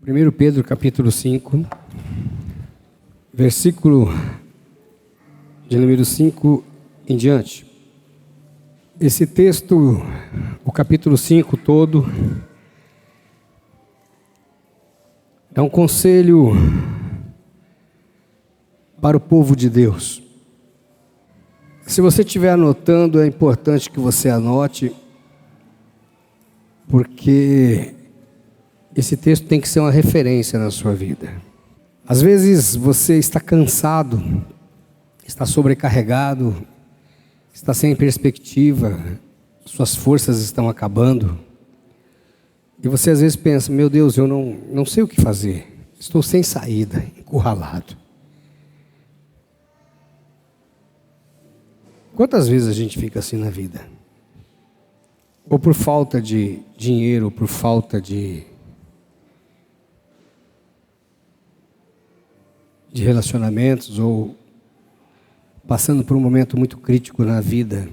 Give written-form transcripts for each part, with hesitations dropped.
1 Pedro capítulo 5, versículo de número 5 em diante. Esse texto, o capítulo 5 todo, é um conselho para o povo de Deus. Se você estiver anotando, é importante que você anote, porque esse texto tem que ser uma referência na sua vida. Às vezes você está cansado, está sobrecarregado, está sem perspectiva, suas forças estão acabando. E você às vezes pensa, meu Deus, eu não sei o que fazer, estou sem saída, encurralado. Quantas vezes a gente fica assim na vida? Ou por falta de dinheiro, ou por falta de relacionamentos, ou passando por um momento muito crítico na vida.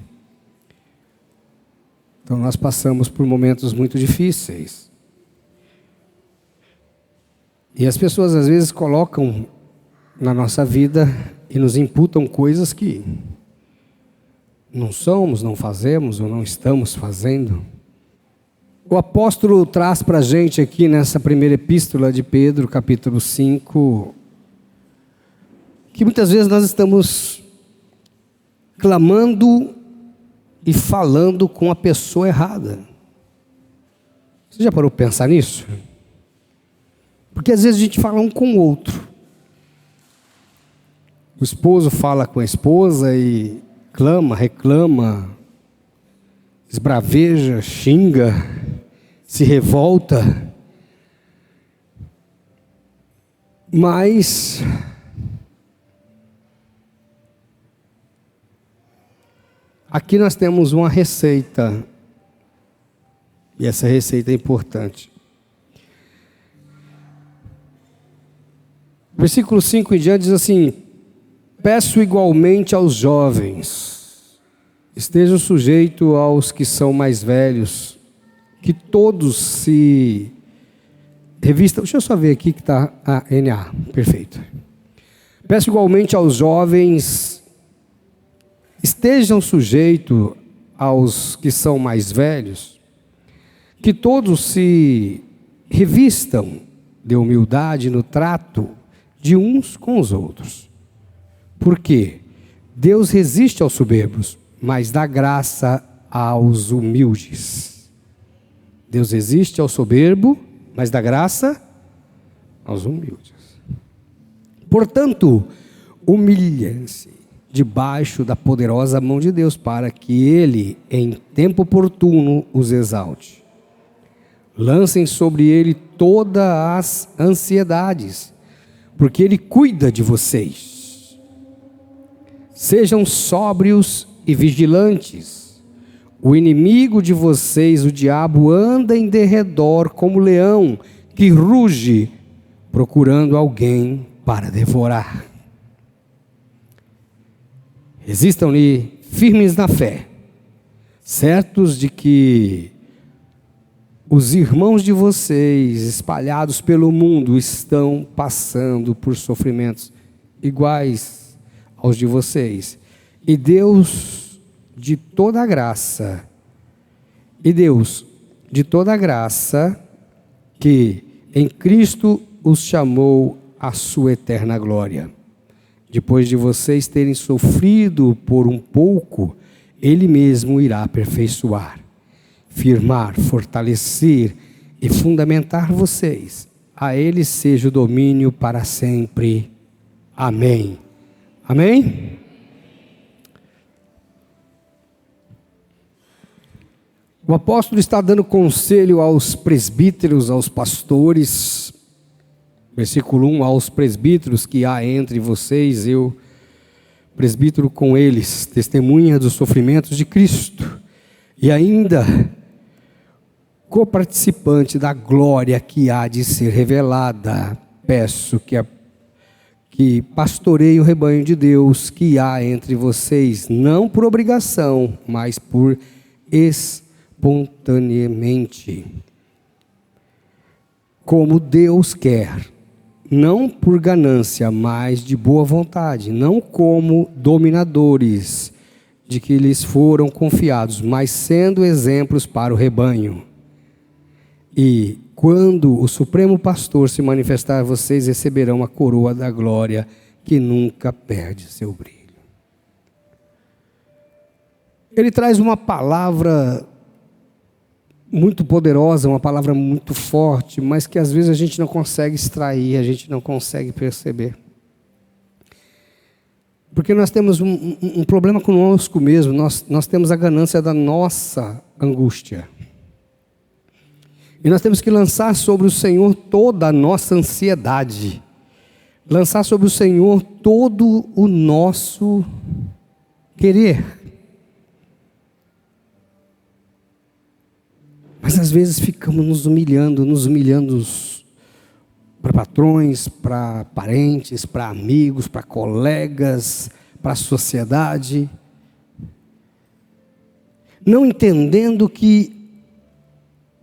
Então nós passamos por momentos muito difíceis. E as pessoas às vezes colocam na nossa vida e nos imputam coisas que não somos, não fazemos ou não estamos fazendo. O apóstolo traz para a gente aqui nessa primeira epístola de Pedro, capítulo 5, que muitas vezes nós estamos clamando e falando com a pessoa errada. Você já parou para pensar nisso? Porque às vezes a gente fala um com o outro. O esposo fala com a esposa e clama, reclama, esbraveja, xinga, se revolta. Mas aqui nós temos uma receita, e essa receita é importante. Versículo 5 em diante diz assim: peço igualmente aos jovens, estejam sujeitos aos que são mais velhos, que todos se revistam. Deixa eu só ver aqui que está a NA, perfeito. Peço igualmente aos jovens, estejam sujeitos aos que são mais velhos, que todos se revistam de humildade no trato de uns com os outros. Porque Deus resiste aos soberbos, mas dá graça aos humildes. Deus resiste ao soberbo, mas dá graça aos humildes. Portanto, humilhem-se debaixo da poderosa mão de Deus, para que Ele, em tempo oportuno, os exalte. Lancem sobre Ele todas as ansiedades, porque Ele cuida de vocês. Sejam sóbrios e vigilantes. O inimigo de vocês, o diabo, anda em derredor como leão que ruge, procurando alguém para devorar. Resistam-lhe firmes na fé, certos de que os irmãos de vocês, espalhados pelo mundo, estão passando por sofrimentos iguais aos de vocês. E Deus de toda graça, que em Cristo os chamou à sua eterna glória. Depois de vocês terem sofrido por um pouco, Ele mesmo irá aperfeiçoar, firmar, fortalecer e fundamentar vocês. A Ele seja o domínio para sempre. Amém. Amém? O apóstolo está dando conselho aos presbíteros, aos pastores. Versículo 1, aos presbíteros que há entre vocês, eu, presbítero com eles, testemunha dos sofrimentos de Cristo, e ainda coparticipante da glória que há de ser revelada. Peço que pastoreie o rebanho de Deus que há entre vocês, não por obrigação, mas por espontaneamente. como Deus quer, não por ganância, mas de boa vontade, não como dominadores de que lhes foram confiados, mas sendo exemplos para o rebanho. E quando o Supremo Pastor se manifestar, vocês receberão a coroa da glória que nunca perde seu brilho. Ele traz uma palavra muito poderosa, uma palavra muito forte, mas que às vezes a gente não consegue extrair, a gente não consegue perceber. Porque nós temos um problema conosco mesmo, nós temos a ganância da nossa angústia. E nós temos que lançar sobre o Senhor toda a nossa ansiedade, lançar sobre o Senhor todo o nosso querer. Mas às vezes ficamos nos humilhando para patrões, para parentes, para amigos, para colegas, para a sociedade, não entendendo que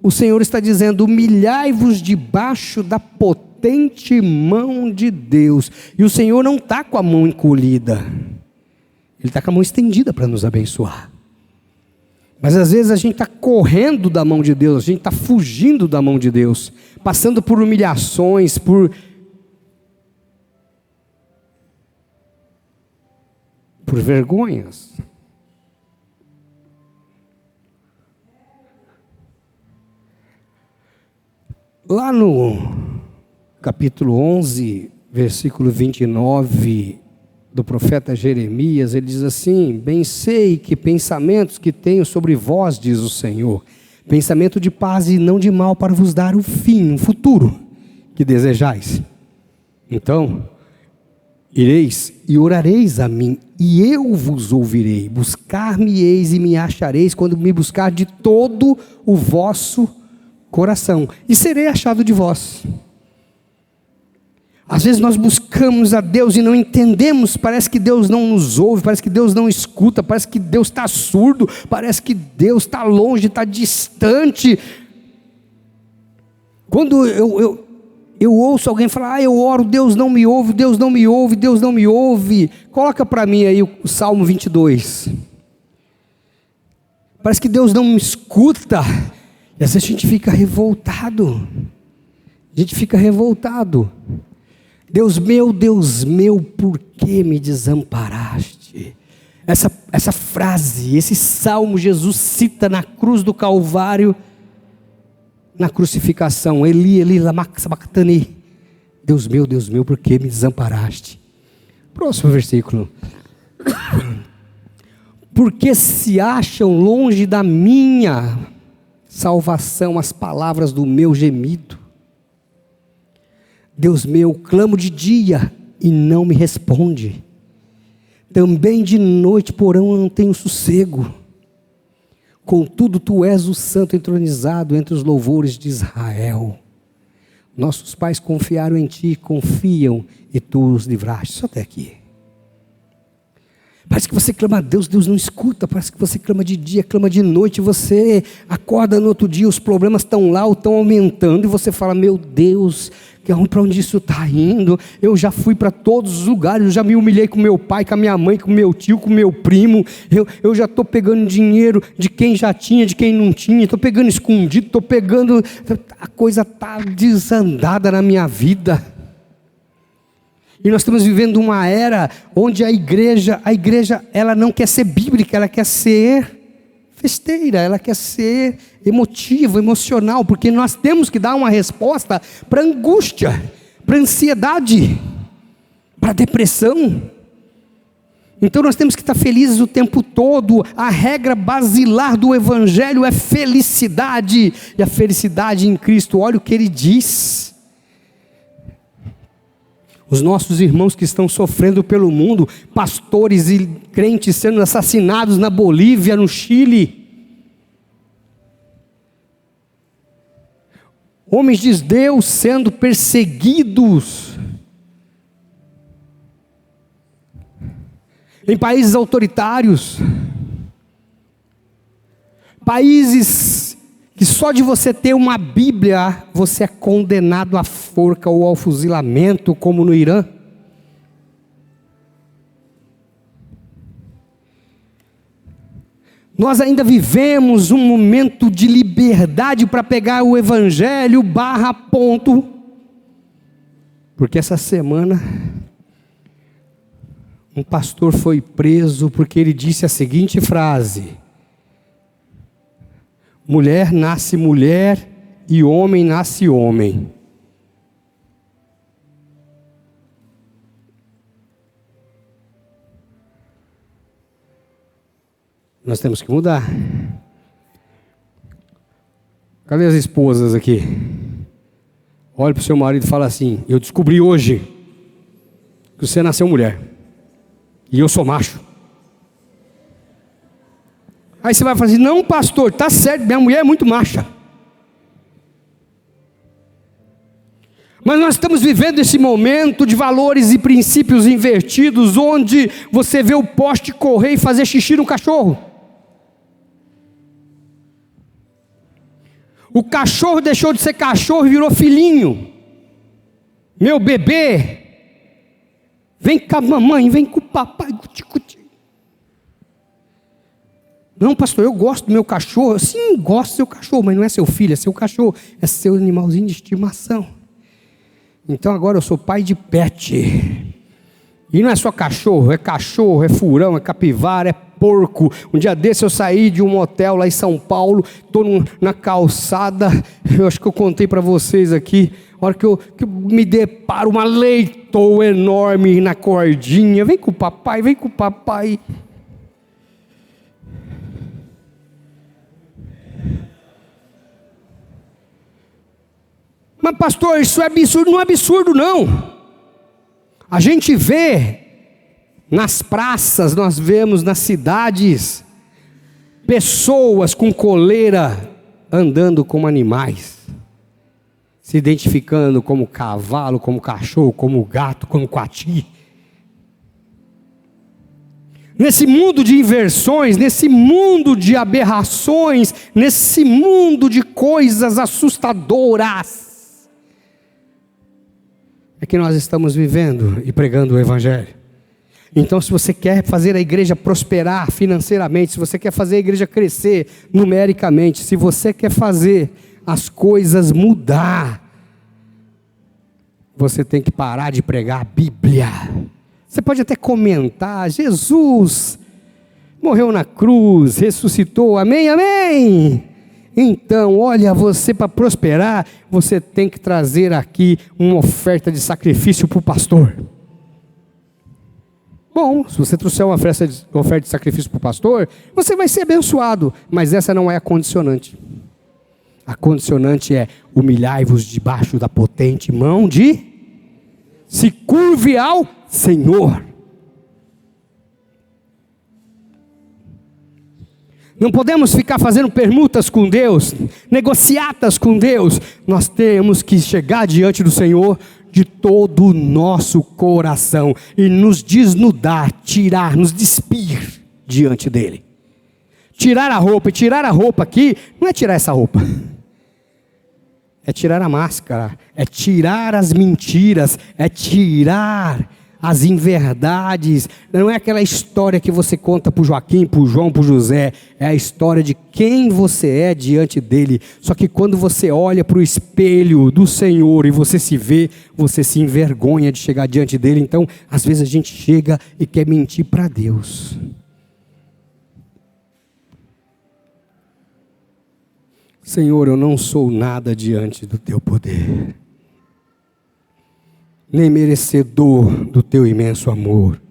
o Senhor está dizendo: humilhai-vos debaixo da potente mão de Deus. E o Senhor não está com a mão encolhida, Ele está com a mão estendida para nos abençoar. Mas às vezes a gente está correndo da mão de Deus, a gente está fugindo da mão de Deus, passando por humilhações, por vergonhas. Lá no capítulo 11, versículo 29 do profeta Jeremias, ele diz assim: bem sei que pensamentos que tenho sobre vós, diz o Senhor, pensamento de paz e não de mal, para vos dar o fim, um futuro que desejais. Então, ireis e orareis a mim, e eu vos ouvirei, buscar-me-eis e me achareis, quando me buscar de todo o vosso coração, e serei achado de vós. Às vezes nós buscamos a Deus e não entendemos, parece que Deus não nos ouve, parece que Deus não escuta, parece que Deus está surdo, parece que Deus está longe, está distante. Quando eu ouço alguém falar: eu oro, Deus não me ouve, Deus não me ouve, Deus não me ouve, coloca para mim aí o Salmo 22. Parece que Deus não me escuta, e às vezes a gente fica revoltado, Deus meu, por que me desamparaste? Essa frase, esse salmo, Jesus cita na cruz do Calvário, na crucificação: Eli, Eli, lama sabachthani. Deus meu, por que me desamparaste? Próximo versículo. Porque se acham longe da minha salvação as palavras do meu gemido. Deus meu, clamo de dia e não me responde. Também de noite, porém, eu não tenho sossego. Contudo, tu és o santo entronizado entre os louvores de Israel. Nossos pais confiaram em ti, confiam, e tu os livraste. Só até aqui. Parece que você clama a Deus, Deus não escuta. Parece que você clama de dia, clama de noite. Você acorda no outro dia, os problemas estão lá ou estão aumentando. E você fala: meu Deus, para onde isso está indo? Eu já fui para todos os lugares. Eu já me humilhei com meu pai, com a minha mãe, com meu tio, com meu primo. Eu já estou pegando dinheiro de quem já tinha, de quem não tinha. Estou pegando escondido, estou pegando... A coisa está desandada na minha vida. E nós estamos vivendo uma era onde a igreja ela não quer ser bíblica, ela quer ser festeira, ela quer ser emotiva, emocional, porque nós temos que dar uma resposta para angústia, para ansiedade, para depressão. Então nós temos que estar felizes o tempo todo. A regra basilar do evangelho é felicidade, e a felicidade em Cristo. Olha o que ele diz. Os nossos irmãos que estão sofrendo pelo mundo, pastores e crentes sendo assassinados na Bolívia, no Chile, homens de Deus sendo perseguidos, em países autoritários, países que só de você ter uma Bíblia, você é condenado à forca ou ao fuzilamento, como no Irã? Nós ainda vivemos um momento de liberdade para pegar o Evangelho / ponto. Porque essa semana, um pastor foi preso porque ele disse a seguinte frase: mulher nasce mulher e homem nasce homem. Nós temos que mudar. Cadê as esposas aqui? Olha para o seu marido e fala assim: eu descobri hoje que você nasceu mulher e eu sou macho. Aí você vai falar assim: não, pastor, está certo, minha mulher é muito macha. Mas nós estamos vivendo esse momento de valores e princípios invertidos, onde você vê o poste correr e fazer xixi no cachorro. O cachorro deixou de ser cachorro e virou filhinho. Meu bebê, vem com a mamãe, vem com o papai. Não, pastor, eu gosto do meu cachorro. Sim, gosto do seu cachorro, mas não é seu filho, é seu cachorro, é seu animalzinho de estimação. Então agora eu sou pai de pet. E não é só cachorro, é furão, é capivara, é porco. Um dia desse eu saí de um motel lá em São Paulo, estou na calçada, eu acho que eu contei para vocês aqui, a hora que eu me deparo, uma leitoa enorme na cordinha, vem com o papai, vem com o papai. Mas pastor, isso é absurdo? Não é absurdo não. A gente vê nas praças, nós vemos nas cidades, pessoas com coleira andando como animais, se identificando como cavalo, como cachorro, como gato, como coati. Nesse mundo de inversões, nesse mundo de aberrações, nesse mundo de coisas assustadoras, é que nós estamos vivendo e pregando o Evangelho. Então, se você quer fazer a igreja prosperar financeiramente, se você quer fazer a igreja crescer numericamente, se você quer fazer as coisas mudar, você tem que parar de pregar a Bíblia. Você pode até comentar: Jesus morreu na cruz, ressuscitou, amém, amém. Então, olha, você para prosperar, você tem que trazer aqui uma oferta de sacrifício para o pastor. Bom, se você trouxer uma oferta de sacrifício para o pastor, você vai ser abençoado, mas essa não é a condicionante. A condicionante é: humilhai-vos debaixo da potente mão de... se curve ao Senhor. Não podemos ficar fazendo permutas com Deus, negociatas com Deus. Nós temos que chegar diante do Senhor de todo o nosso coração e nos desnudar, tirar, nos despir diante dEle. Tirar a roupa, e tirar a roupa aqui não é tirar essa roupa. É tirar a máscara, é tirar as mentiras, é tirar as inverdades. Não é aquela história que você conta para o Joaquim, para o João, para o José. É a história de quem você é diante dele. Só que quando você olha para o espelho do Senhor e você se vê, você se envergonha de chegar diante dele. Então, às vezes a gente chega e quer mentir para Deus. Senhor, eu não sou nada diante do teu poder, nem merecedor do teu imenso amor.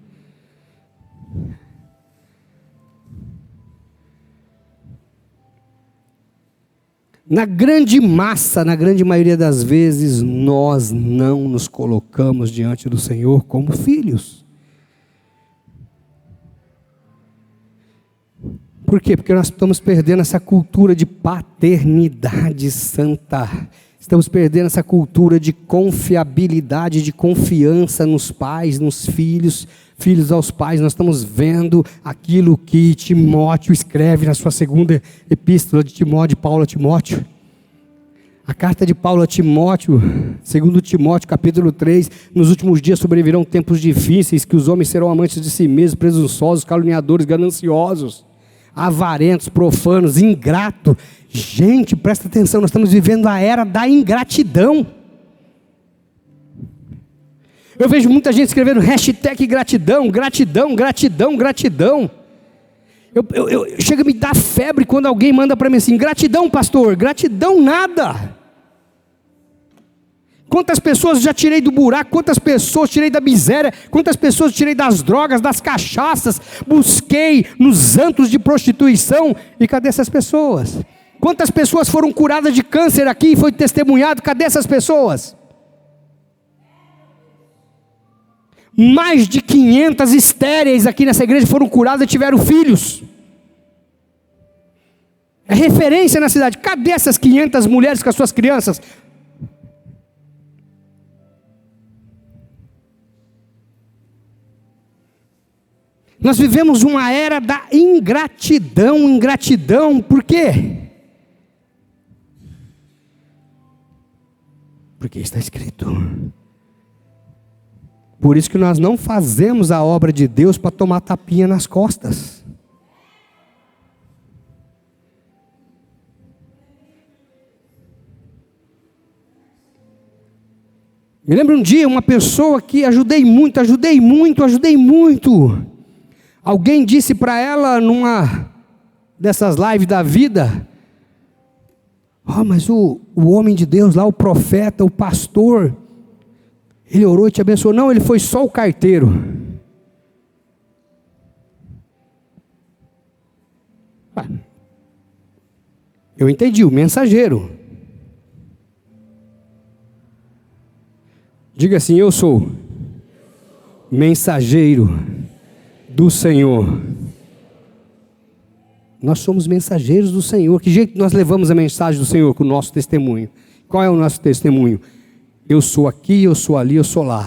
Na grande massa, na grande maioria das vezes, nós não nos colocamos diante do Senhor como filhos. Por quê? Porque nós estamos perdendo essa cultura de paternidade santa. Estamos perdendo essa cultura de confiabilidade, de confiança nos pais, nos filhos. filhos aos pais. Nós estamos vendo aquilo que Timóteo escreve na sua segunda epístola de Paulo a Timóteo. A carta de Paulo a Timóteo, segundo Timóteo capítulo 3, nos últimos dias sobrevirão tempos difíceis, que os homens serão amantes de si mesmos, presunçosos, caluniadores, gananciosos, avarentos, profanos, ingratos. Gente, presta atenção, nós estamos vivendo a era da ingratidão. Eu vejo muita gente escrevendo hashtag gratidão, gratidão, gratidão, gratidão. Chega a me dar febre quando alguém manda para mim assim: gratidão, pastor, gratidão nada. Quantas pessoas já tirei do buraco, quantas pessoas tirei da miséria, quantas pessoas tirei das drogas, das cachaças, busquei nos antros de prostituição, e cadê essas pessoas? Quantas pessoas foram curadas de câncer aqui e foi testemunhado, cadê essas pessoas? Mais de 500 estéreis aqui nessa igreja foram curadas e tiveram filhos. É referência na cidade. Cadê essas 500 mulheres com as suas crianças? Nós vivemos uma era da ingratidão, por quê? Porque está escrito. Por isso que nós não fazemos a obra de Deus para tomar tapinha nas costas. Me lembro um dia, uma pessoa que ajudei muito. Alguém disse para ela numa dessas lives da vida: mas o homem de Deus lá, o profeta, o pastor, ele orou e te abençoou. Não, ele foi só o carteiro. Eu entendi, o mensageiro. Diga assim: eu sou mensageiro do Senhor. Nós somos mensageiros do Senhor. Que jeito nós levamos a mensagem do Senhor? Com o nosso testemunho. Qual é o nosso testemunho? Eu sou aqui, eu sou ali, eu sou lá.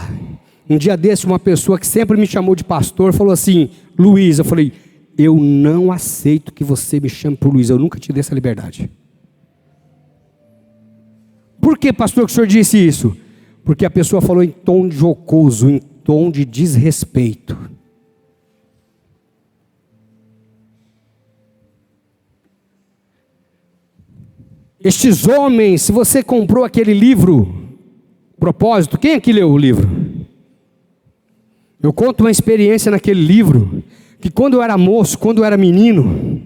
Um dia desse, uma pessoa que sempre me chamou de pastor falou assim: Luiz, eu falei: eu não aceito que você me chame por Luiz, eu nunca te dei essa liberdade. Por que, pastor, que o senhor disse isso? Porque a pessoa falou em tom jocoso, em tom de desrespeito. Estes homens, se você comprou aquele livro, Propósito, quem aqui leu o livro? Eu conto uma experiência naquele livro, que quando eu era moço, quando eu era menino,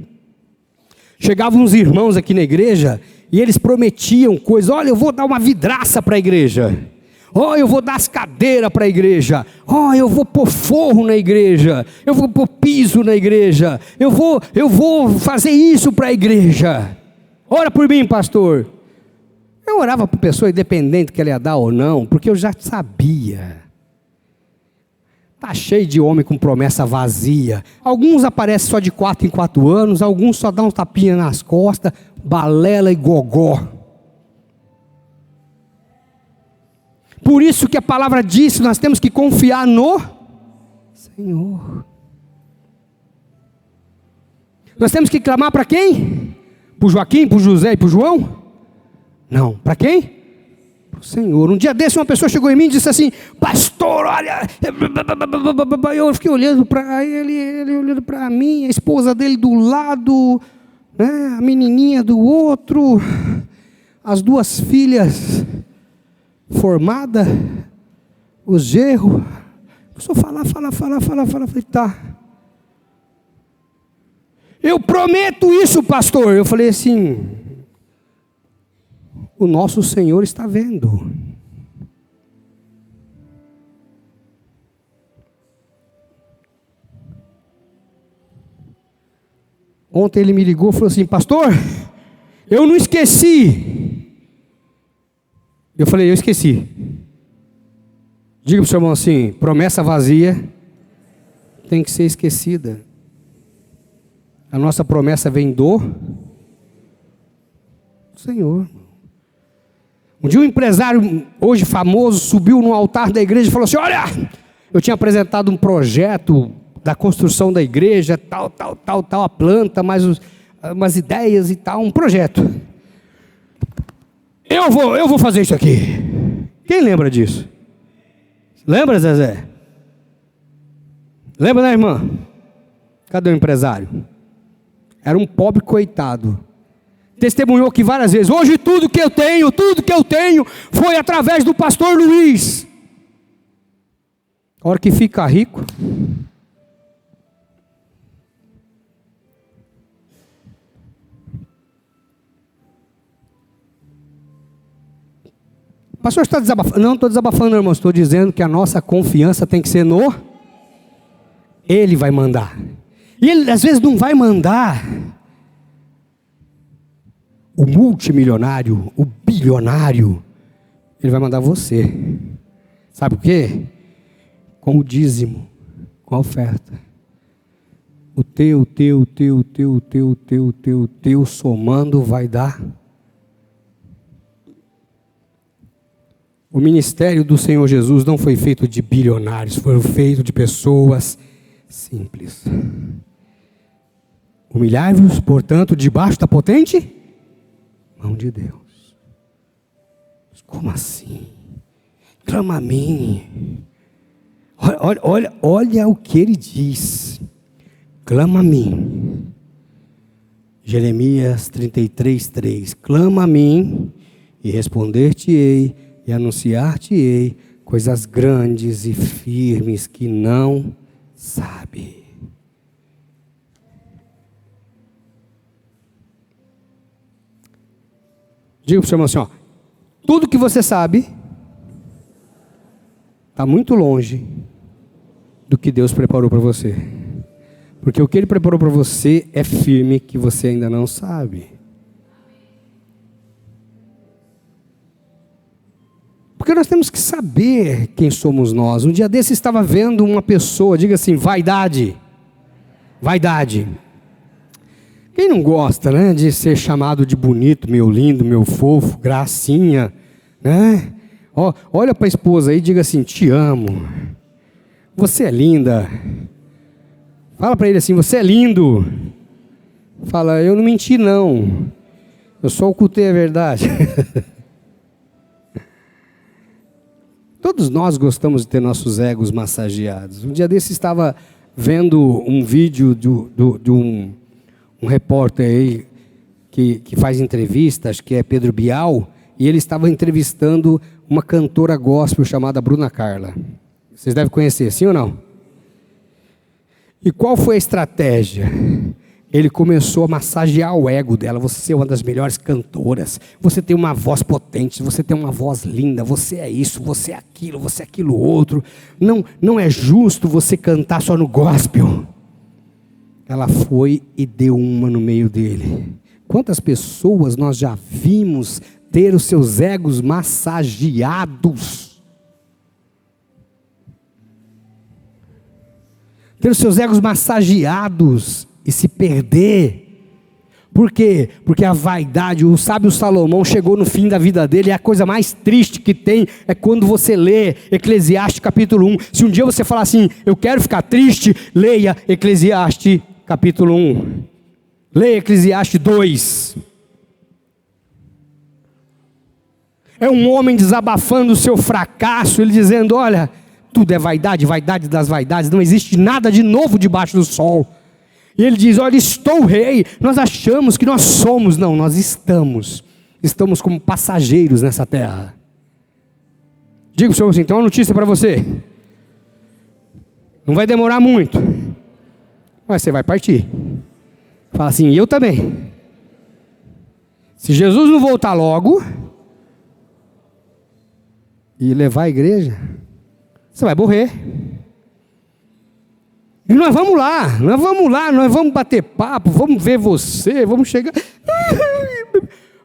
chegavam uns irmãos aqui na igreja, e eles prometiam coisas: olha, eu vou dar uma vidraça para a igreja, eu vou dar as cadeiras para a igreja, eu vou pôr forro na igreja, eu vou pôr piso na igreja, eu vou fazer isso para a igreja, ora por mim, pastor. Eu orava para a pessoa, independente que ela ia dar ou não, porque eu já sabia. Está cheio de homem com promessa vazia. Alguns aparecem só de 4 em 4 anos, alguns só dão um tapinha nas costas, balela e gogó. Por isso que a palavra diz, nós temos que confiar no Senhor. Nós temos que clamar para quem? Para o Joaquim, para o José e para o João? Não, para quem? Para o Senhor. Um dia desse uma pessoa chegou em mim e disse assim: pastor, olha, eu fiquei olhando para ele olhando para mim, a esposa dele do lado, né, a menininha do outro, as 2 filhas formadas, os genros. Começou a falar, falei: tá. Eu prometo isso, pastor. Eu falei assim: o nosso Senhor está vendo. Ontem ele me ligou e falou assim: pastor, eu não esqueci. Eu falei: eu esqueci. Diga para o seu irmão assim: promessa vazia tem que ser esquecida. A nossa promessa vem do Senhor. Um dia um empresário, hoje famoso, subiu no altar da igreja e falou assim: olha, Eu tinha apresentado um projeto da construção da igreja, tal, a planta, mais umas ideias e tal, um projeto. Eu vou fazer isso aqui. Quem lembra disso? Lembra, Zezé? Lembra, né, irmã? Cadê o empresário? Era um pobre coitado. Testemunhou que várias vezes, hoje tudo que eu tenho, foi através do pastor Luiz. A hora que fica rico, o pastor está desabafando. Não estou desabafando, irmão. Estou dizendo que a nossa confiança tem que ser no Ele vai mandar. E Ele às vezes não vai mandar o multimilionário, o bilionário. Ele vai mandar você. Sabe por quê? Com o dízimo, com a oferta. O teu somando vai dar. O ministério do Senhor Jesus não foi feito de bilionários, foi feito de pessoas simples. Humilhai-vos, portanto, debaixo da potente mão de Deus. Como assim? Clama a mim. Olha o que ele diz. Clama a mim. Jeremias 33:3. Clama a mim e responder-te-ei e anunciar-te-ei coisas grandes e firmes que não sabe. Diga para o seu irmão assim, ó, tudo que você sabe está muito longe do que Deus preparou para você. Porque o que Ele preparou para você é firme que você ainda não sabe. Porque nós temos que saber quem somos nós. Um dia desse estava vendo uma pessoa, diga assim, vaidade. Vaidade. Quem não gosta, né, de ser chamado de bonito, meu lindo, meu fofo, gracinha, né? Olha para a esposa aí e diga assim, te amo. Você é linda. Fala para ele assim, você é lindo. Fala, eu não menti não. Eu só ocultei a verdade. Todos nós gostamos de ter nossos egos massageados. Um dia desse estava vendo um vídeo de um repórter aí que faz entrevistas, que é Pedro Bial, e ele estava entrevistando uma cantora gospel chamada Bruna Carla. Vocês devem conhecer, sim ou não? E qual foi a estratégia? Ele começou a massagear o ego dela. Você é uma das melhores cantoras. Você tem uma voz potente. Você tem uma voz linda. Você é isso, você é aquilo outro. Não é justo você cantar só no gospel. Ela foi e deu uma no meio dele. Quantas pessoas nós já vimos ter os seus egos massageados? Ter os seus egos massageados e se perder. Por quê? Porque a vaidade, o sábio Salomão chegou no fim da vida dele, e a coisa mais triste que tem é quando você lê Eclesiastes capítulo 1. Se um dia você falar assim, eu quero ficar triste, leia Eclesiastes capítulo 1. Leia Eclesiastes 2. É um homem desabafando o seu fracasso, ele dizendo, olha, tudo é vaidade, vaidade das vaidades, não existe nada de novo debaixo do sol. E ele diz, olha, estou rei. Nós achamos que nós somos. Não, nós estamos. Estamos como passageiros nessa terra. Diga para o Senhor assim, tem uma notícia para você. Não vai demorar muito. Mas você vai partir. Fala assim, eu também. Se Jesus não voltar logo e levar a igreja, você vai morrer. E nós vamos lá, nós vamos bater papo, vamos ver você, vamos chegar.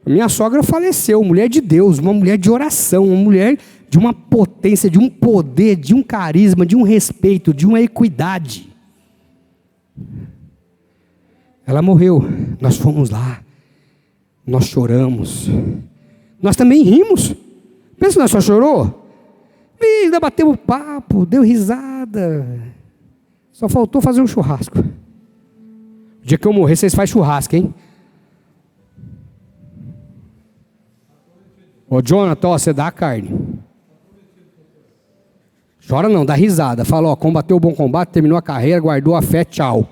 Minha sogra faleceu, mulher de Deus, uma mulher de oração, uma mulher de uma potência, de um poder, de um carisma, de um respeito, de uma equidade. Ela morreu, nós fomos lá, nós choramos, nós também rimos. Pensa que nós só chorou? Ainda bateu o papo, deu risada. Só faltou fazer um churrasco. O dia que eu morrer, vocês fazem churrasco, hein? Ô, Jonathan, ó, você dá a carne. Chora não, dá risada. Fala, ó, combateu o bom combate, terminou a carreira, guardou a fé, tchau.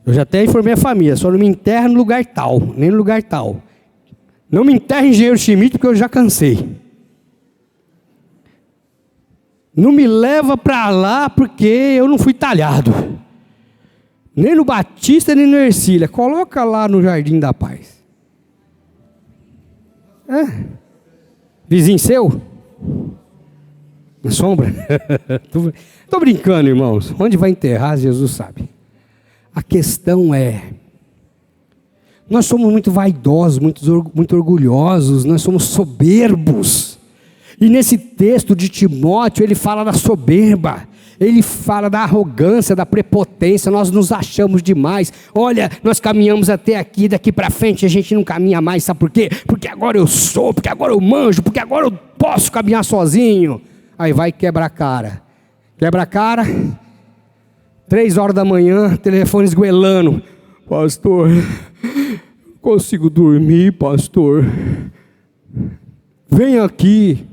Eu já até informei a família, só não me enterra no lugar tal, nem no lugar tal. Não me enterra em Engenheiro Schmidt, porque eu já cansei. Não me leva para lá, porque eu não fui talhado. Nem no Batista, nem no Ercília. Coloca lá no Jardim da Paz. É. Vizinho seu? Na sombra? Estou brincando, irmãos. Onde vai enterrar, Jesus sabe. A questão é, nós somos muito vaidosos, muito orgulhosos, nós somos soberbos. E nesse texto de Timóteo, ele fala da soberba, ele fala da arrogância, da prepotência, nós nos achamos demais. Olha, nós caminhamos até aqui, daqui para frente a gente não caminha mais, sabe por quê? Porque agora eu sou, porque agora eu manjo, porque agora eu posso caminhar sozinho. Aí vai e quebra a cara. Quebra a cara, 3 horas da manhã, telefone esgoelando. Pastor, consigo dormir, pastor. Vem aqui.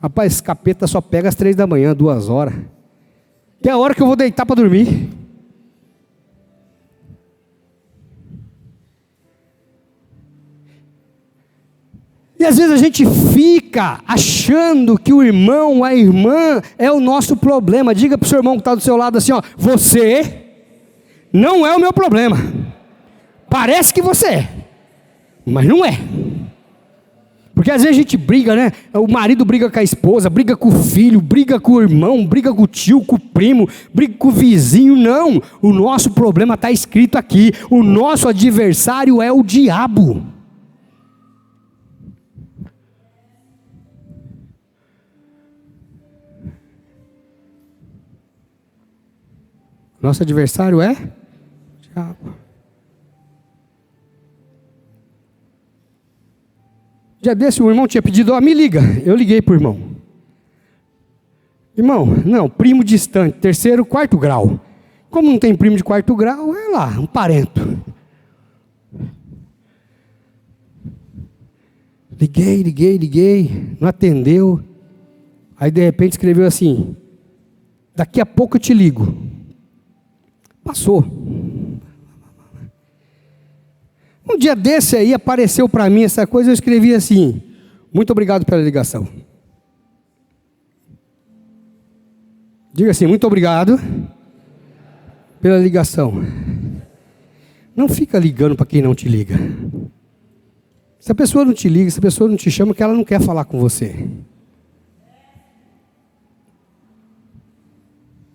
Rapaz, esse capeta só pega às 3 da manhã, 2 horas. Que é a hora que eu vou deitar para dormir. E às vezes a gente fica achando que o irmão, a irmã é o nosso problema. Diga para o seu irmão que está do seu lado assim, ó, você não é o meu problema. Parece que você é, mas não é. Porque às vezes a gente briga, né? O marido briga com a esposa, briga com o filho, briga com o irmão, briga com o tio, com o primo, briga com o vizinho. Não, o nosso problema está escrito aqui. O nosso adversário é o diabo. Nosso adversário é o diabo. Dia desse, o irmão tinha pedido, ó, me liga. Eu liguei para o irmão. Irmão, não, primo distante, 3º, 4º grau. Como não tem primo de 4º grau, é lá, um parento. Liguei, não atendeu. Aí de repente escreveu assim, daqui a pouco eu te ligo. Passou. Um dia desse aí apareceu para mim essa coisa, eu escrevi assim, muito obrigado pela ligação. Diga assim, muito obrigado pela ligação. Não fica ligando para quem não te liga. Se a pessoa não te liga, se a pessoa não te chama, que ela não quer falar com você.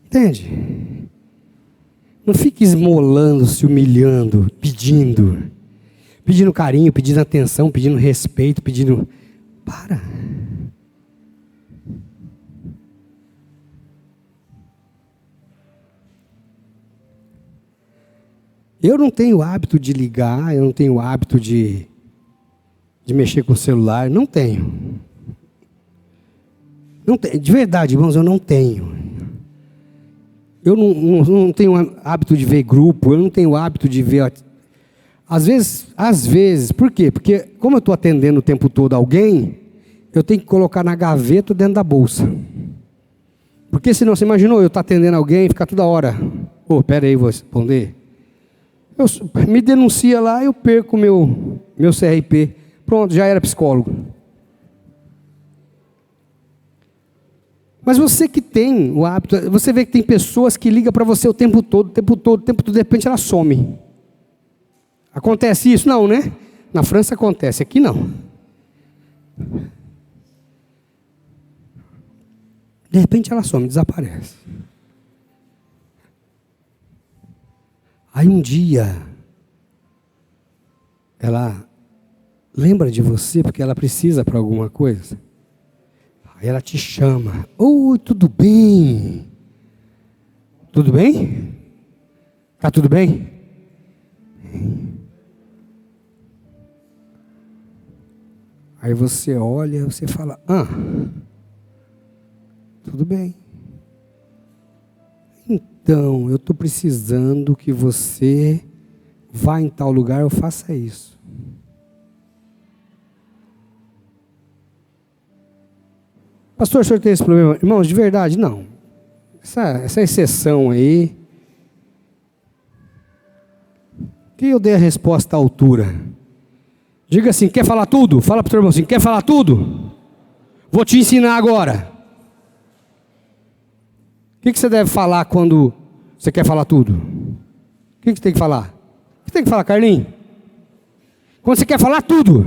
Entende? Não fique esmolando, se humilhando, pedindo carinho, pedindo atenção, pedindo respeito, pedindo... Para. Eu não tenho hábito de ligar, eu não tenho hábito de mexer com o celular, não tenho. Não tenho. De verdade, irmãos, eu não tenho. Eu não tenho hábito de ver grupo, eu não tenho hábito de ver... Às vezes, por quê? Porque como eu estou atendendo o tempo todo alguém, eu tenho que colocar na gaveta dentro da bolsa. Porque senão, você imaginou eu estar atendendo alguém e ficar toda hora, pera aí, vou responder. Me denuncia lá, eu perco meu CRP. Pronto, já era psicólogo. Mas você que tem o hábito, você vê que tem pessoas que ligam para você o tempo todo, de repente ela some. Acontece isso? Não, né? Na França acontece, aqui não. De repente ela some, desaparece. Aí um dia, ela lembra de você porque ela precisa para alguma coisa. Aí ela te chama. Oi, tudo bem? Tudo bem? Tá tudo bem? Aí você olha, você fala, tudo bem. Então, eu estou precisando que você vá em tal lugar, eu faça isso. Pastor, o senhor tem esse problema? Irmãos, de verdade, não. Essa exceção aí, que eu dei a resposta à altura. Diga assim, quer falar tudo? Fala para o teu irmão assim, quer falar tudo? Vou te ensinar agora. O que você deve falar quando você quer falar tudo? O que você tem que falar? O que tem que falar, Carlinhos? Quando você quer falar tudo.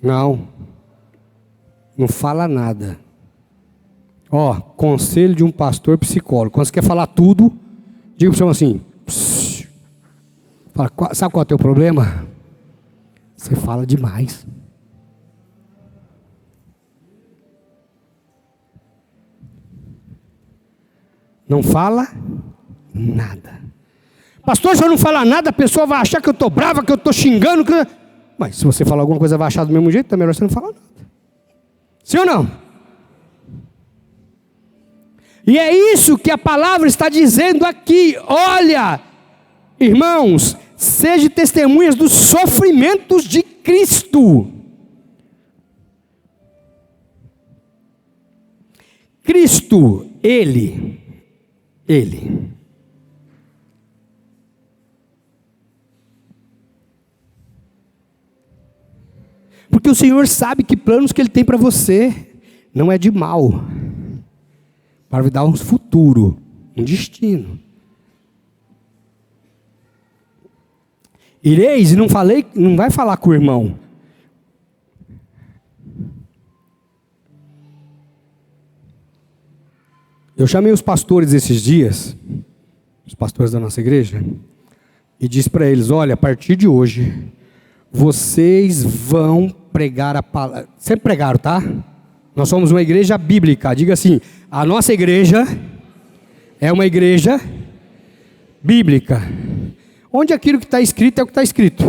Não fala nada. Ó, conselho de um pastor psicólogo. Quando você quer falar tudo, diga para o senhor assim, fala, sabe qual é o teu problema? Você fala demais. Não fala nada. Pastor, se eu não falar nada, a pessoa vai achar que eu estou brava, que eu estou xingando. Mas se você falar alguma coisa, vai achar do mesmo jeito, então é melhor você não falar nada. Sim ou não? E é isso que a palavra está dizendo aqui. Olha, irmãos, sejam testemunhas dos sofrimentos de Cristo. Cristo, Ele. Porque o Senhor sabe que planos que Ele tem para você não é de mal, para lhe dar um futuro, um destino. Ireis, e não vai falar com o irmão. Eu chamei os pastores esses dias, os pastores da nossa igreja, e disse para eles, olha, a partir de hoje, vocês vão pregar a palavra. Sempre pregaram, tá? Nós somos uma igreja bíblica. Diga assim, a nossa igreja é uma igreja bíblica. Onde aquilo que está escrito é o que está escrito.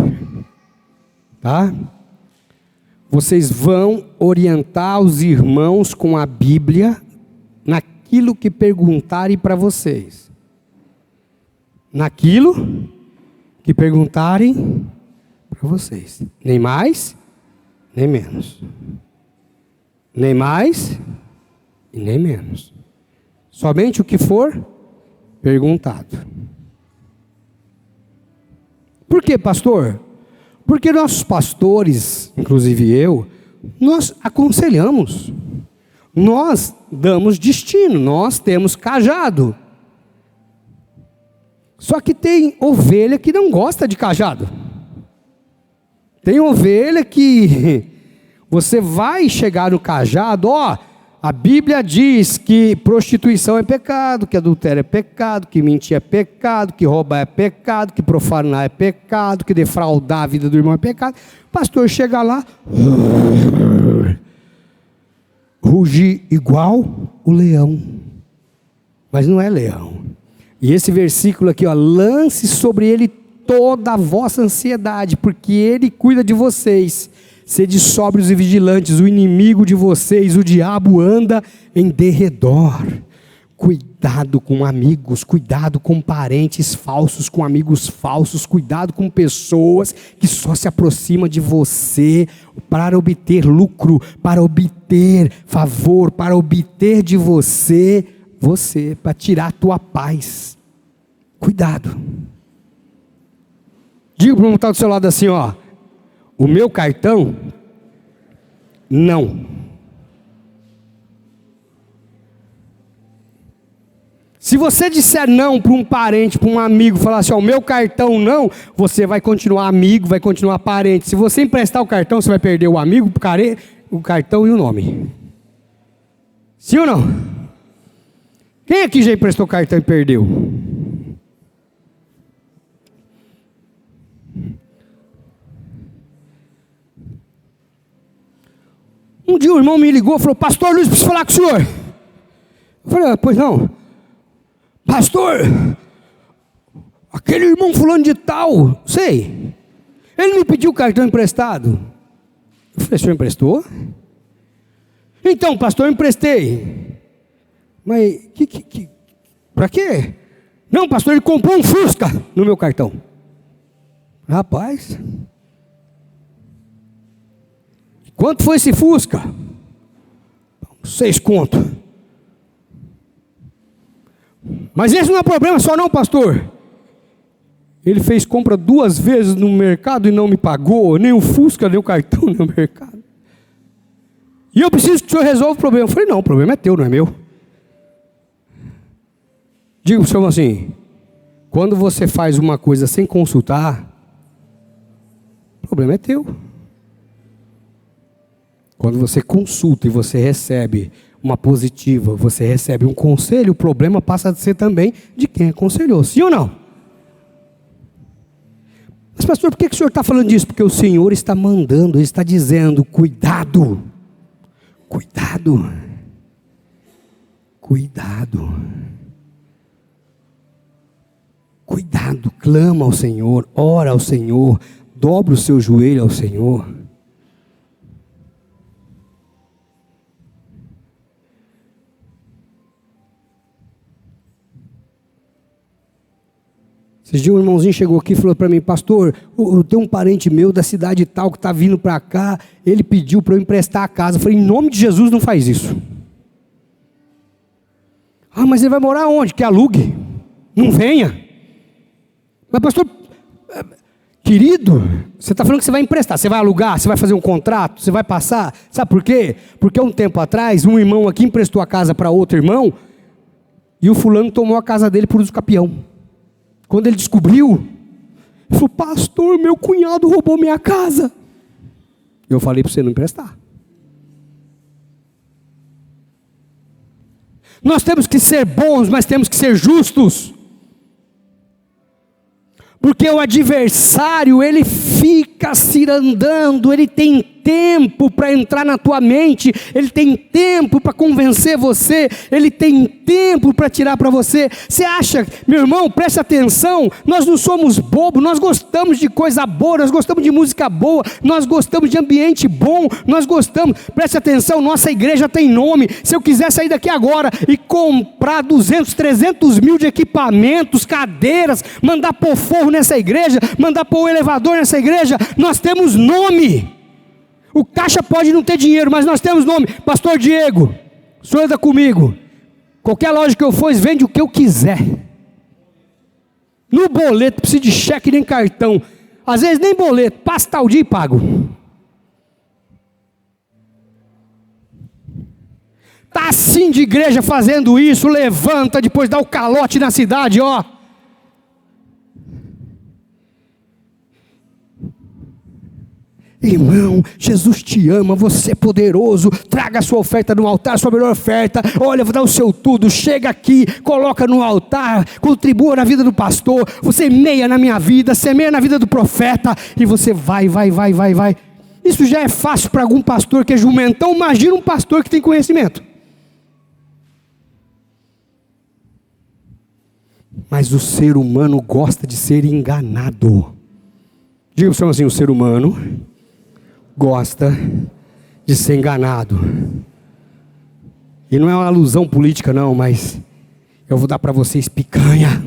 Tá? Vocês vão orientar os irmãos com a Bíblia naquilo que perguntarem para vocês. Naquilo que perguntarem para vocês. Nem mais, nem menos. Nem mais e nem menos. Somente o que for perguntado. Por quê, pastor? Porque nossos pastores, inclusive eu, nós aconselhamos. Nós damos destino, nós temos cajado. Só que tem ovelha que não gosta de cajado. Tem ovelha que você vai chegar no cajado, a Bíblia diz que prostituição é pecado, que adultério é pecado, que mentir é pecado, que roubar é pecado, que profanar é pecado, que defraudar a vida do irmão é pecado. O pastor chega lá, rugir igual o leão, mas não é leão. E esse versículo aqui, lance sobre ele toda a vossa ansiedade, porque Ele cuida de vocês. Sede sóbrios e vigilantes, o inimigo de vocês, o diabo, anda em derredor. Cuidado com amigos, cuidado com parentes falsos, com amigos falsos, cuidado com pessoas que só se aproximam de você para obter lucro, para obter favor, para obter de você, para tirar a tua paz. Cuidado. Diga para o irmão que está do seu lado assim, o meu cartão, não. Se você disser não para um parente, para um amigo, falar assim, o meu cartão não, você vai continuar amigo, vai continuar parente. Se você emprestar o cartão, você vai perder o amigo, o cartão e o nome. Sim ou não? Quem aqui já emprestou o cartão e perdeu? Um dia o irmão me ligou e falou, pastor Luiz, preciso falar com o senhor. Eu falei, pois não. Pastor, aquele irmão fulano de tal, sei. Ele me pediu o cartão emprestado. Eu falei, o senhor emprestou? Então, pastor, eu emprestei. Mas, para quê? Não, pastor, ele comprou um Fusca no meu cartão. Rapaz, quanto foi esse Fusca? 6 conto. Mas esse não é problema só não, pastor. Ele fez compra 2 vezes no mercado e não me pagou, nem o Fusca, nem o cartão, nem o mercado. E eu preciso que o senhor resolva o problema. Eu falei, não, o problema é teu, não é meu. Digo para o senhor assim, quando você faz uma coisa sem consultar, o problema é teu. Quando você consulta e você recebe uma positiva, você recebe um conselho, o problema passa a ser também de quem aconselhou, sim ou não? Mas pastor, por que o senhor está falando disso? Porque o Senhor está mandando, Ele está dizendo, cuidado, cuidado, cuidado, cuidado, clama ao Senhor, ora ao Senhor, dobra o seu joelho ao Senhor. Esses dias um irmãozinho chegou aqui e falou para mim, pastor, eu tenho um parente meu da cidade tal que está vindo para cá, ele pediu para eu emprestar a casa. Eu falei, em nome de Jesus não faz isso. Ah, mas ele vai morar onde? Que alugue, não venha. Mas pastor, querido, você está falando que você vai emprestar, você vai alugar, você vai fazer um contrato, você vai passar, sabe por quê? Porque há um tempo atrás, um irmão aqui emprestou a casa para outro irmão, e o fulano tomou a casa dele por uso capião. Quando ele descobriu, ele falou, pastor, meu cunhado roubou minha casa. Eu falei para você não emprestar. Nós temos que ser bons, mas temos que ser justos. Porque o adversário, ele fica cirandando, ele tem tempo para entrar na tua mente, ele tem tempo para convencer você, ele tem tempo para tirar para você. Você acha, meu irmão, preste atenção, nós não somos bobos, nós gostamos de coisa boa, nós gostamos de música boa, nós gostamos de ambiente bom, nós gostamos, preste atenção, nossa igreja tem nome. Se eu quiser sair daqui agora e comprar 200, 300 mil de equipamentos, cadeiras, mandar pôr forro nessa igreja, mandar pôr o elevador nessa igreja, nós temos nome. O caixa pode não ter dinheiro, mas nós temos nome. Pastor Diego, o senhor anda comigo. Qualquer loja que eu for, vende o que eu quiser. No boleto, preciso de cheque nem cartão. Às vezes nem boleto, passa tal dia e pago. Está assim de igreja fazendo isso, levanta, depois dá o calote na cidade, ó. Irmão, Jesus te ama, você é poderoso, traga a sua oferta no altar, a sua melhor oferta, olha, vou dar o seu tudo, chega aqui, coloca no altar, contribua na vida do pastor, você meia na minha vida, semeia na vida do profeta, e você vai. Isso já é fácil para algum pastor que é jumentão, imagina um pastor que tem conhecimento. Mas o ser humano gosta de ser enganado. Diga para o assim, o ser humano gosta de ser enganado. E não é uma alusão política não, mas eu vou dar para vocês picanha.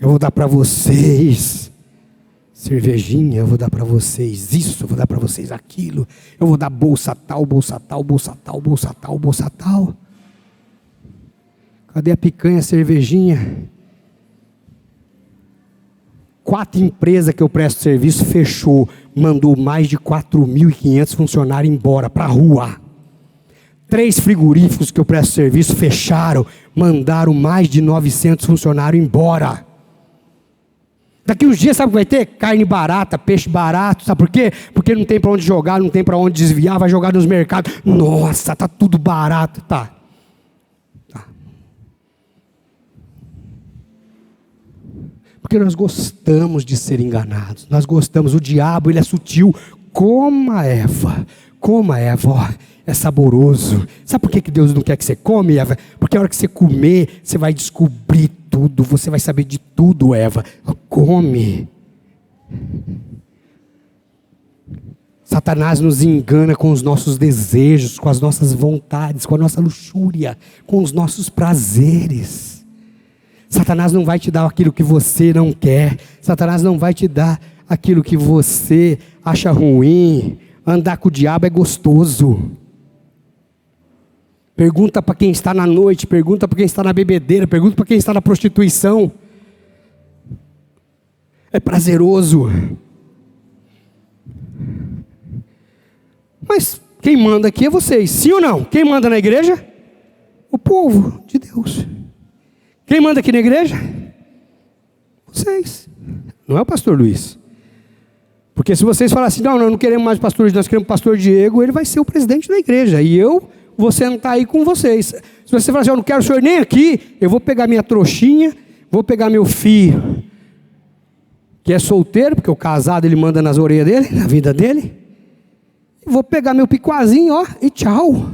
Eu vou dar para vocês cervejinha, eu vou dar para vocês isso, eu vou dar para vocês aquilo. Eu vou dar bolsa tal, bolsa tal, bolsa tal, bolsa tal, bolsa tal. Cadê a picanha, cervejinha? 4 empresas que eu presto serviço fechou, mandou mais de 4.500 funcionários embora para a rua. 3 frigoríficos que eu presto serviço fecharam, mandaram mais de 900 funcionários embora. Daqui uns dias sabe o que vai ter? Carne barata, peixe barato, sabe por quê? Porque não tem para onde jogar, não tem para onde desviar, vai jogar nos mercados. Nossa, tá tudo barato, tá. Porque nós gostamos de ser enganados, nós gostamos, o diabo ele é sutil, como a Eva, ó, é saboroso. Sabe por que Deus não quer que você come, Eva? Porque a hora que você comer, você vai descobrir tudo, você vai saber de tudo, Eva. Come. Satanás nos engana com os nossos desejos, com as nossas vontades, com a nossa luxúria, com os nossos prazeres. Satanás não vai te dar aquilo que você não quer. Satanás não vai te dar aquilo que você acha ruim. Andar com o diabo é gostoso. Pergunta para quem está na noite, pergunta para quem está na bebedeira, pergunta para quem está na prostituição. É prazeroso. Mas quem manda aqui é vocês, sim ou não? Quem manda na igreja? O povo de Deus. Quem manda aqui na igreja? Vocês. Não é o pastor Luiz. Porque se vocês falarem assim, não queremos mais pastor Luiz, nós queremos o pastor Diego, ele vai ser o presidente da igreja. E eu vou sentar aí com vocês. Se você falar assim, eu não quero o senhor nem aqui, eu vou pegar minha trouxinha, vou pegar meu filho, que é solteiro, porque o casado ele manda nas orelhas dele, na vida dele. Vou pegar meu picuazinho, ó, e tchau.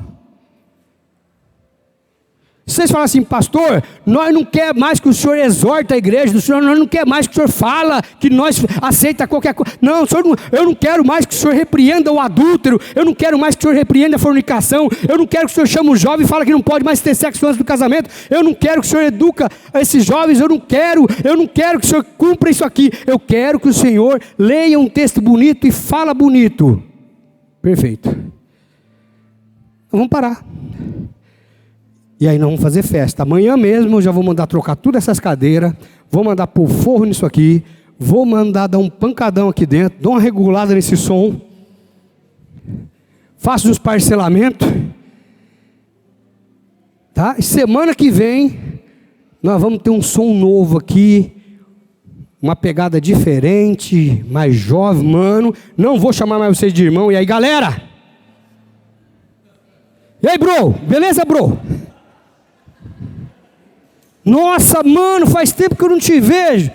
Vocês falam assim, pastor, nós não quer mais que o senhor exorta a igreja do senhor, nós não quer mais que o senhor fala, que nós aceita qualquer coisa. Não, eu não quero mais que o senhor repreenda o adúltero, eu não quero mais que o senhor repreenda a fornicação, eu não quero que o senhor chame o jovem e fale que não pode mais ter sexo antes do casamento, eu não quero que o senhor educa esses jovens, eu não quero que o senhor cumpra isso aqui, eu quero que o senhor leia um texto bonito e fala bonito. Perfeito. Então vamos parar. E aí nós vamos fazer festa. Amanhã mesmo eu já vou mandar trocar todas essas cadeiras, vou mandar pôr forro nisso aqui, vou mandar dar um pancadão aqui dentro, dou uma regulada nesse som, faço os parcelamentos, tá? E semana que vem nós vamos ter um som novo aqui, uma pegada diferente, mais jovem, mano. Não vou chamar mais vocês de irmão. E aí, galera? E aí, bro? Beleza, bro? Nossa, mano, faz tempo que eu não te vejo.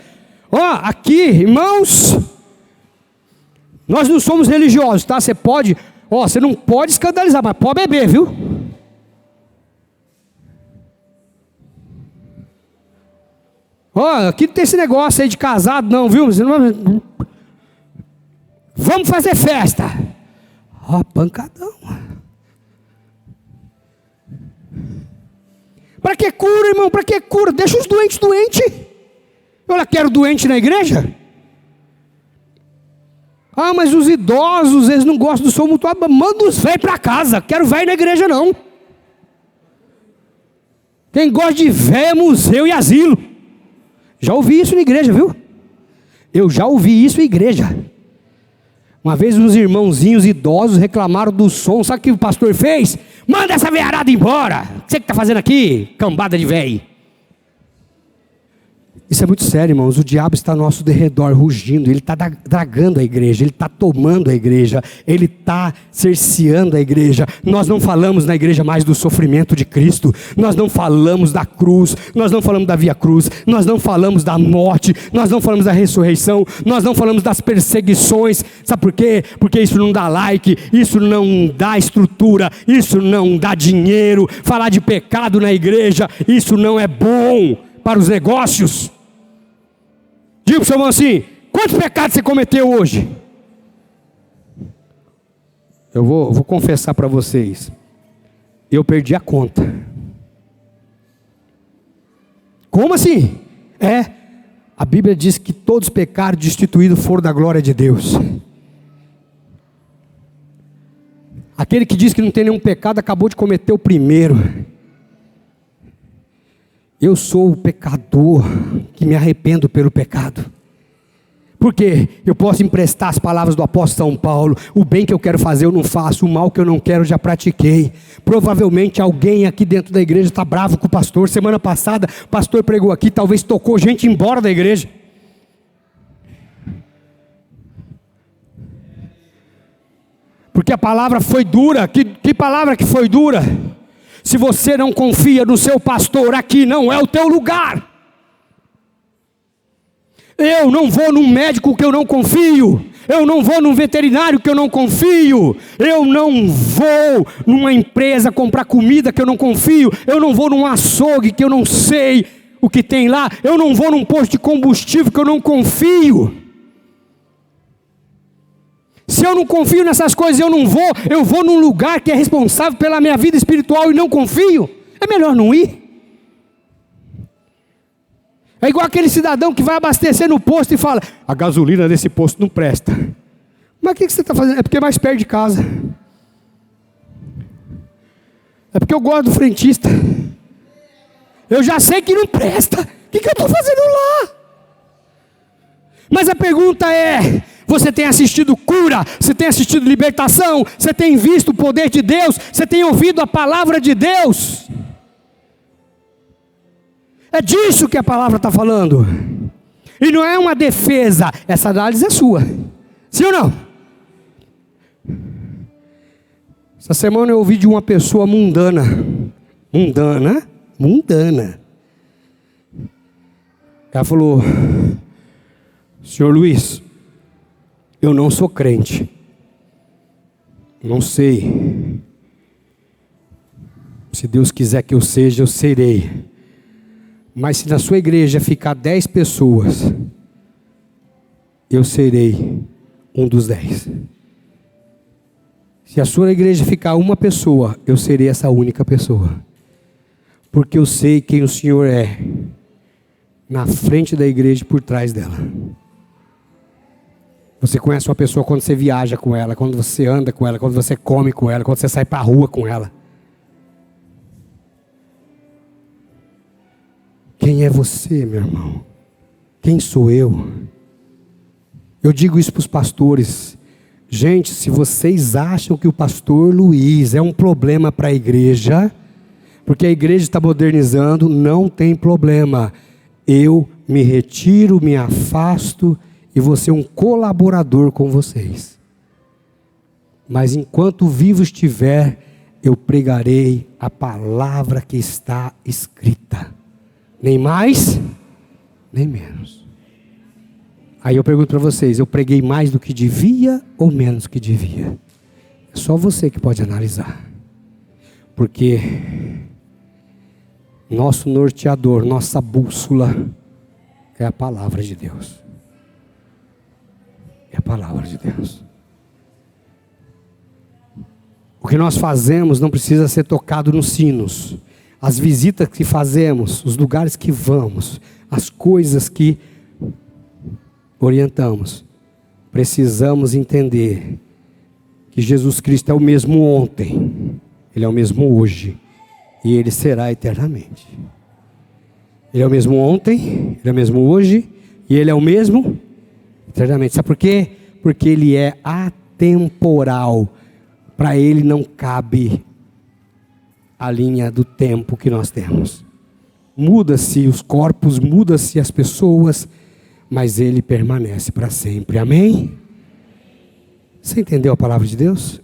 Ó, aqui, irmãos, nós não somos religiosos, tá? Você pode, você não pode escandalizar, mas pode beber, viu? Aqui não tem esse negócio aí de casado não, viu? Vamos fazer festa. Pancadão. Para que cura, irmão? Para que cura? Deixa os doentes. Eu quero doente na igreja? Mas os idosos, eles não gostam do som mutuado. Manda os velhos para casa. Quero velho na igreja não. Quem gosta de velho é museu e asilo. Já ouvi isso na igreja, viu? Eu já ouvi isso em igreja. Uma vez uns irmãozinhos idosos reclamaram do som. Sabe o que o pastor fez? Manda essa veiarada embora. O que você está fazendo aqui? Cambada de velho. Isso é muito sério, irmãos. O diabo está ao nosso derredor rugindo. Ele está dragando a igreja. Ele está tomando a igreja. Ele está cerceando a igreja. Nós não falamos na igreja mais do sofrimento de Cristo. Nós não falamos da cruz. Nós não falamos da via cruz. Nós não falamos da morte. Nós não falamos da ressurreição. Nós não falamos das perseguições. Sabe por quê? Porque isso não dá like. Isso não dá estrutura. Isso não dá dinheiro. Falar de pecado na igreja, isso não é bom para os negócios. Diga para o seu irmão assim: quantos pecados você cometeu hoje? Eu vou confessar para vocês, eu perdi a conta. Como assim? A Bíblia diz que todos os pecados destituídos foram da glória de Deus. Aquele que diz que não tem nenhum pecado acabou de cometer o primeiro. Eu sou o pecador que me arrependo pelo pecado. Porque eu posso emprestar as palavras do apóstolo São Paulo: o bem que eu quero fazer eu não faço, o mal que eu não quero eu já pratiquei. Provavelmente alguém aqui dentro da igreja está bravo com o pastor. Semana passada o pastor pregou aqui, talvez tocou gente embora da igreja. Porque a palavra foi dura. Que palavra que foi dura? Se você não confia no seu pastor, aqui não é o teu lugar. Eu não vou num médico que eu não confio. Eu não vou num veterinário que eu não confio. Eu não vou numa empresa comprar comida que eu não confio. Eu não vou num açougue que eu não sei o que tem lá. Eu não vou num posto de combustível que eu não confio. Se eu não confio nessas coisas, eu vou num lugar que é responsável pela minha vida espiritual e não confio. É melhor não ir. É igual aquele cidadão que vai abastecer no posto e fala: a gasolina desse posto não presta. Mas o que você está fazendo? É porque é mais perto de casa. É porque eu gosto do frentista. Eu já sei que não presta. O que eu estou fazendo lá? Mas a pergunta é: você tem assistido cura? Você tem assistido libertação? Você tem visto o poder de Deus? Você tem ouvido a palavra de Deus? É disso que a palavra está falando. E não é uma defesa. Essa análise é sua. Sim ou não? Essa semana eu ouvi de uma pessoa mundana. Mundana. Ela falou: senhor Luiz, eu não sou crente. Não sei. Se Deus quiser que eu seja, eu serei. Mas se na sua igreja ficar 10 pessoas, eu serei um dos 10. Se a sua igreja ficar uma pessoa, eu serei essa única pessoa. Porque eu sei quem o Senhor é, na frente da igreja e por trás dela. Você conhece uma pessoa quando você viaja com ela, quando você anda com ela, quando você come com ela, quando você sai para a rua com ela. Quem é você, meu irmão? Quem sou eu? Eu digo isso para os pastores. Gente, se vocês acham que o pastor Luiz é um problema para a igreja, porque a igreja está modernizando, não tem problema. Eu me retiro, me afasto e vou ser um colaborador com vocês. Mas enquanto vivo estiver, eu pregarei a palavra que está escrita. Nem mais, nem menos. Aí eu pergunto para vocês: eu preguei mais do que devia ou menos do que devia? É só você que pode analisar. Porque nosso norteador, nossa bússola é a palavra de Deus. É a palavra de Deus. O que nós fazemos não precisa ser tocado nos sinos. As visitas que fazemos, os lugares que vamos, as coisas que orientamos, precisamos entender que Jesus Cristo é o mesmo ontem, Ele é o mesmo hoje e Ele será eternamente. Ele é o mesmo ontem, Ele é o mesmo hoje e Ele é o mesmo eternamente. Sabe por quê? Porque Ele é atemporal. Para Ele não cabe a linha do tempo que nós temos. Muda-se os corpos, muda-se as pessoas, mas Ele permanece para sempre. Amém? Você entendeu a palavra de Deus?